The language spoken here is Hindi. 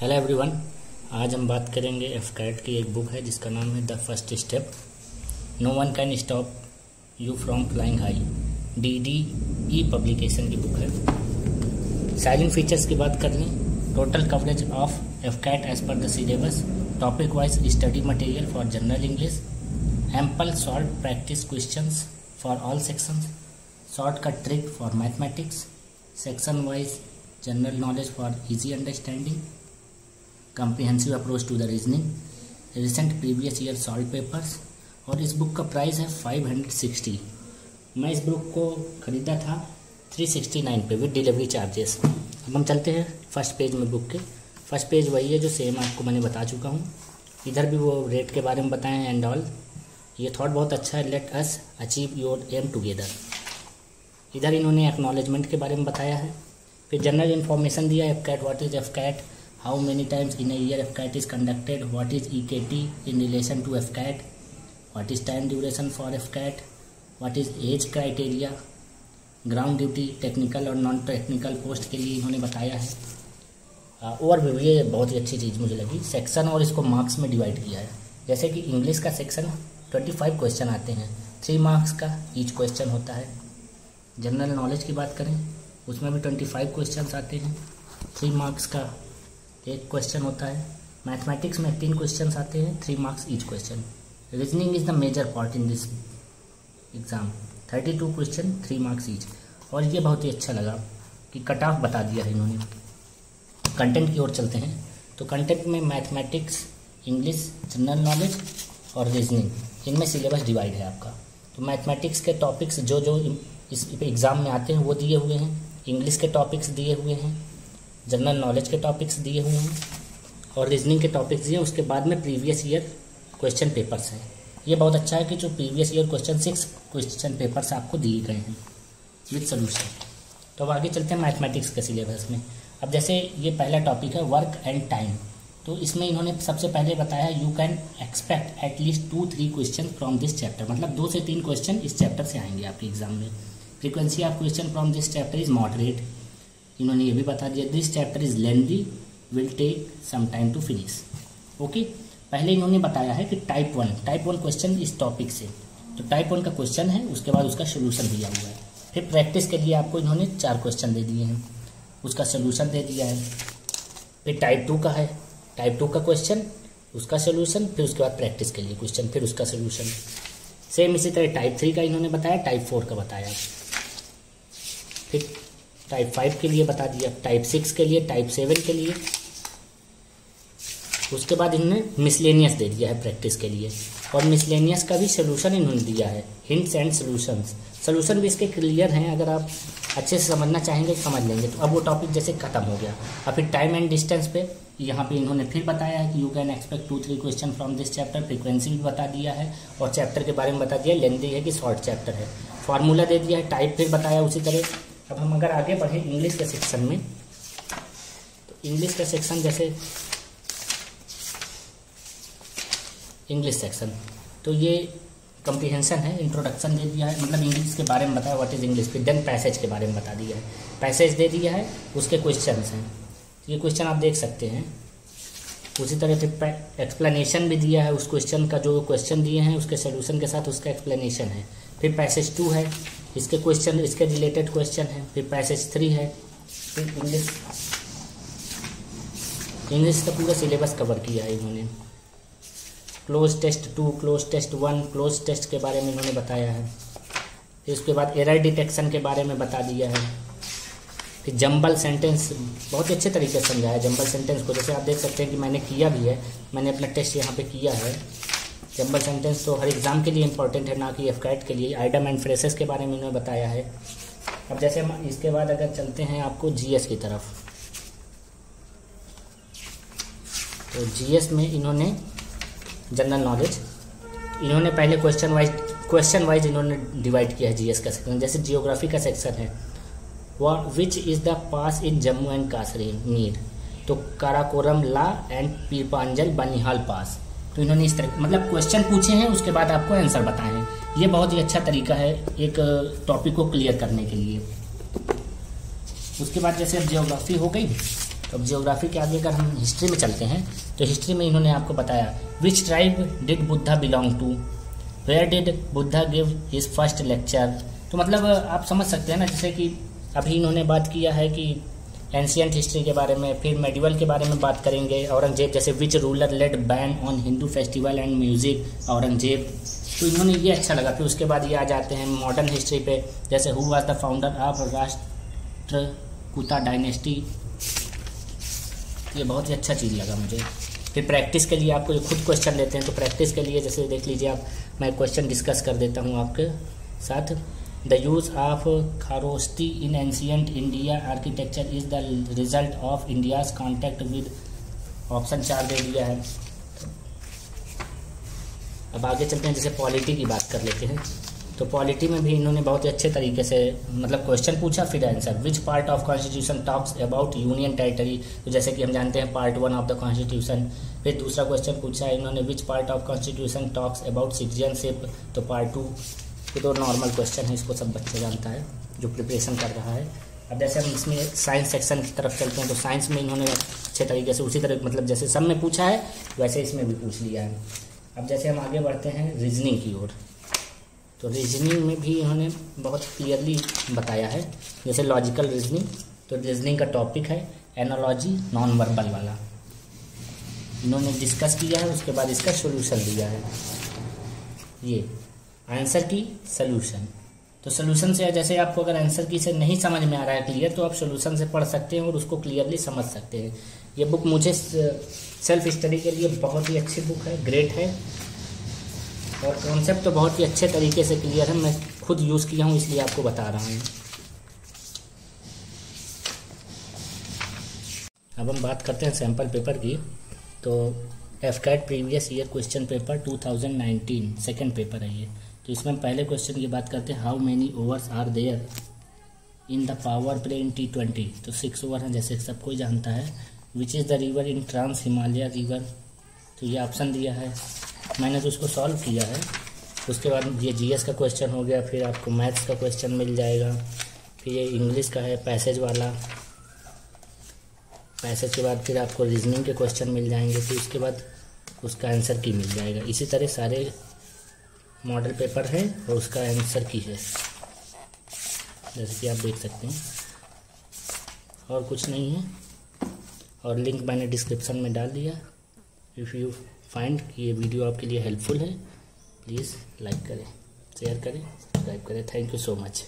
Hello everyone. आज हम बात करेंगे एफकैट की एक बुक है जिसका नाम है the first step. No one can stop you from flying high. DDE publication की बुक है। साइलेंट फीचर्स की बात कर लें, total coverage of AFCAT as per the syllabus, topic wise study material for general English, ample solve practice questions for all sections, shortcut trick for mathematics, section wise general knowledge for easy understanding, comprehensive approach to the reasoning, recent previous year solved papers। और इस बुक का प्राइस है 560। मैं इस बुक को ख़रीदा था 369 पे विद डिलीवरी चार्जेस। अब हम चलते हैं फर्स्ट पेज में। बुक के फर्स्ट पेज वही है जो सेम आपको मैंने बता चुका हूँ। इधर भी वो रेट के बारे में बताएं एंड ऑल। ये थॉट बहुत अच्छा है, let us achieve your aim together. इधर इन्होंने एक्नॉलेजमेंट के बारे में बताया है। फिर जनरल इन्फॉर्मेशन दिया है, AFCAT, what is AFCAT, how many times in a year FCAT is conducted, what is EKT in relation to FCAT, what is time duration for FCAT, what is age criteria, ground duty technical और नॉन टेक्निकल पोस्ट के लिए इन्होंने बताया है। ओवरव्यू, ये बहुत ही अच्छी चीज़ मुझे लगी। सेक्शन और इसको मार्क्स में डिवाइड किया है। जैसे कि इंग्लिश का सेक्शन 25 क्वेश्चन आते हैं, 3 मार्क्स का ईच क्वेश्चन होता है। जनरल नॉलेज की बात करें उसमें भी 25 क्वेश्चन आते हैं, 3 मार्क्स का एक क्वेश्चन होता है। मैथमेटिक्स में 3 क्वेश्चन आते हैं, 3 marks each question. Reasoning is the major part in this exam, 32 question, 3 marks each. और ये बहुत ही अच्छा लगा कि कट ऑफ बता दिया है इन्होंने। कंटेंट की ओर चलते हैं तो कंटेंट में मैथमेटिक्स, इंग्लिश, जनरल नॉलेज और रीजनिंग, इनमें सिलेबस डिवाइड है आपका। तो मैथमेटिक्स के टॉपिक्स जो जो इस एग्ज़ाम में आते हैं वो दिए हुए हैं, इंग्लिश के टॉपिक्स दिए हुए हैं, जनरल नॉलेज के टॉपिक्स दिए हुए हैं और रीजनिंग के टॉपिक्स दिए हैं। उसके बाद में प्रीवियस ईयर क्वेश्चन पेपर्स हैं। ये बहुत अच्छा है कि जो प्रीवियस ईयर 6 क्वेश्चन पेपर्स आपको दिए गए हैं विद सोल्यूशन। तो अब आगे चलते हैं मैथमेटिक्स के सिलेबस में। अब जैसे ये पहला टॉपिक है वर्क एंड टाइम, तो इसमें इन्होंने सबसे पहले बताया you can expect at least 2-3 question from this chapter, मतलब 2 से 3 क्वेश्चन इस चैप्टर से आएंगे आपके एग्जाम में। Frequency of question from this chapter is moderate. इन्होंने ये भी बता दिया this chapter is lengthy, will take some time to finish. Okay, पहले इन्होंने बताया है कि टाइप 1 क्वेश्चन इस टॉपिक से, तो टाइप 1 का क्वेश्चन है, उसके बाद उसका सोल्यूशन दिया हुआ है। फिर प्रैक्टिस के लिए आपको इन्होंने 4 क्वेश्चन दे दिए हैं, उसका सोल्यूशन दे दिया है। फिर टाइप 2 का है, टाइप 2 का क्वेश्चन, उसका सोल्यूशन, फिर उसके बाद प्रैक्टिस के लिए क्वेश्चन, फिर उसका सोल्यूशन। सेम इसी तरह टाइप 3 का इन्होंने बताया, टाइप 4 का बताया, फिर टाइप 5 के लिए बता दिया, टाइप 6 के लिए, टाइप 7 के लिए। उसके बाद इन्होंने मिसलेनियस दे दिया है प्रैक्टिस के लिए, और मिसलेनियस का भी सोल्यूशन इन्होंने दिया है, हिंट्स एंड सोल्यूशंस। सोल्यूशन भी इसके क्लियर हैं, अगर आप अच्छे से समझना चाहेंगे तो समझ लेंगे। तो अब वो टॉपिक जैसे खत्म हो गया। और फिर टाइम एंड डिस्टेंस पे यहाँ पे इन्होंने फिर बताया है कि you can expect 2-3 question from this chapter. Frequency भी बता दिया है और चैप्टर के बारे में बता दिया, लेंदी है कि शॉर्ट चैप्टर है। फार्मूला दे दिया है, टाइप फिर बताया उसी तरह। अब हम अगर आगे बढ़े इंग्लिश के सेक्शन में, तो इंग्लिश का सेक्शन जैसे इंग्लिश सेक्शन, तो ये कम्प्रीहेंशन है, इंट्रोडक्शन दे दिया है, मतलब इंग्लिश के बारे में बताया व्हाट इज इंग्लिश। फिर देन पैसेज के बारे में बता दिया है, पैसेज दे दिया है, उसके क्वेश्चंस हैं, ये क्वेश्चन आप देख सकते हैं। उसी तरह फिर एक्सप्लेनेशन भी दिया है, उस क्वेश्चन का जो क्वेश्चन दिए हैं उसके सोल्यूशन के साथ उसका एक्सप्लेनेशन है। फिर पैसेज 2 है, इसके क्वेश्चन, इसके रिलेटेड क्वेश्चन है। फिर पैसेज 3 है। फिर इंग्लिश का पूरा सिलेबस कवर किया है इन्होंने। Cloze test 2, cloze test 1, cloze test के बारे में इन्होंने बताया है। फिर उसके बाद एरर डिटेक्शन के बारे में बता दिया है। फिर जंबल सेंटेंस बहुत ही अच्छे तरीके से समझाया है। जंबल सेंटेंस को जैसे आप देख सकते हैं कि मैंने किया भी है, मैंने अपना टेस्ट यहाँ पे किया है। जंबल सेंटेंस तो हर एग्ज़ाम के लिए इंपॉर्टेंट है, ना कि एफकैट के लिए। आइडम एंड फ्रेसेस के बारे में इन्होंने बताया है। अब जैसे हम इसके बाद अगर चलते हैं आपको जीएस की तरफ, तो जीएस में इन्होंने जनरल नॉलेज, इन्होंने पहले क्वेश्चन वाइज इन्होंने डिवाइड किया है जीएस का सेक्शन। जैसे जियोग्राफी का सेक्शन है, which is the pass in Jammu and Kashmir, तो काराकोरम ला एंड पीरपांजल बनिहाल पास। तो इन्होंने इस तरह मतलब क्वेश्चन पूछे हैं, उसके बाद आपको आंसर बताए हैं। ये बहुत ही अच्छा तरीका है एक टॉपिक को क्लियर करने के लिए। उसके बाद जैसे अब जियोग्राफी हो गई, अब जियोग्राफी के आगे अगर हम हिस्ट्री में चलते हैं तो हिस्ट्री में इन्होंने आपको बताया which tribe did Buddha belong to, where did Buddha give his first lecture. तो मतलब आप समझ सकते हैं ना, जैसे कि अभी इन्होंने बात किया है कि एंशियंट हिस्ट्री के बारे में, फिर मेडिवल के बारे में बात करेंगे। औरंगजेब जैसे which ruler led ban on Hindu festival and music, Aurangzeb, तो इन्होंने ये अच्छा लगा। फिर उसके बाद ये आ जाते हैं मॉडर्न हिस्ट्री पे, जैसे who was the founder of Rashtrakuta dynasty, ये बहुत ही अच्छा चीज़ लगा मुझे। फिर प्रैक्टिस के लिए आपको खुद क्वेश्चन लेते हैं, तो प्रैक्टिस के लिए जैसे देख लीजिए आप, मैं क्वेश्चन डिस्कस कर देता हूँ आपके साथ। The use of Kharosthi in ancient India architecture is the result of India's contact with, option 4 दे दिया है। अब आगे चलते हैं, जैसे पॉलिटी की बात कर लेते हैं। तो पॉलिटी में भी इन्होंने बहुत ही अच्छे तरीके से मतलब क्वेश्चन पूछा फिर answer. Which part of constitution talks about union territory, तो जैसे कि हम जानते हैं पार्ट 1 ऑफ द कॉन्स्टिट्यूशन। फिर दूसरा क्वेश्चन पूछा है इन्होंने which part of constitution talks about citizenship, तो पार्ट 2। तो नॉर्मल क्वेश्चन है, इसको सब बच्चे जानता है जो प्रिपरेशन कर रहा है। अब जैसे हम इसमें साइंस सेक्शन की तरफ चलते हैं, तो साइंस में इन्होंने अच्छे तरीके से उसी तरह मतलब जैसे सब में पूछा है वैसे इसमें भी पूछ लिया है। अब जैसे हम आगे बढ़ते हैं रीजनिंग की ओर, तो रीजनिंग में भी इन्होंने बहुत क्लियरली बताया है। जैसे लॉजिकल रीजनिंग, तो रीजनिंग का टॉपिक है एनालॉजी नॉन वर्बल वाला, इन्होंने डिस्कस किया है। उसके बाद इसका सोल्यूशन दिया है, ये आंसर की सोल्यूशन। तो सोल्यूशन से जैसे आपको अगर आंसर की से नहीं समझ में आ रहा है क्लियर, तो आप सोल्यूशन से पढ़ सकते हैं और उसको क्लियरली समझ सकते हैं। ये बुक मुझे सेल्फ स्टडी के लिए बहुत ही अच्छी बुक है, ग्रेट है, और कॉन्सेप्ट तो बहुत ही अच्छे तरीके से क्लियर है। मैं खुद यूज़ किया हूँ इसलिए आपको बता रहा हूँ। अब हम बात करते हैं सैम्पल पेपर की। तो AFCAT previous year question paper 2019 second paper है ये। तो इसमें हम पहले क्वेश्चन की बात करते हैं, how many overs are there in the power play in T20। तो 6 ओवर हैं जैसे सब कोई जानता है। Which is the river in trans Himalaya river, तो ये ऑप्शन दिया है, मैंने तो उसको सॉल्व किया है। उसके बाद ये जीएस का क्वेश्चन हो गया, फिर आपको मैथ्स का क्वेश्चन मिल जाएगा, फिर ये इंग्लिश का है पैसेज वाला, पैसेज के बाद फिर आपको रीजनिंग के क्वेश्चन मिल जाएंगे, फिर उसके बाद उसका आंसर की मिल जाएगा। इसी तरह सारे मॉडल पेपर है और उसका आंसर की है, जैसे कि आप देख सकते हैं, और कुछ नहीं है। और लिंक मैंने डिस्क्रिप्शन में डाल दिया। इफ़ यू फाइंड कि ये वीडियो आपके लिए हेल्पफुल है, प्लीज़ लाइक करें, शेयर करें, सब्सक्राइब करें। Thank you so much.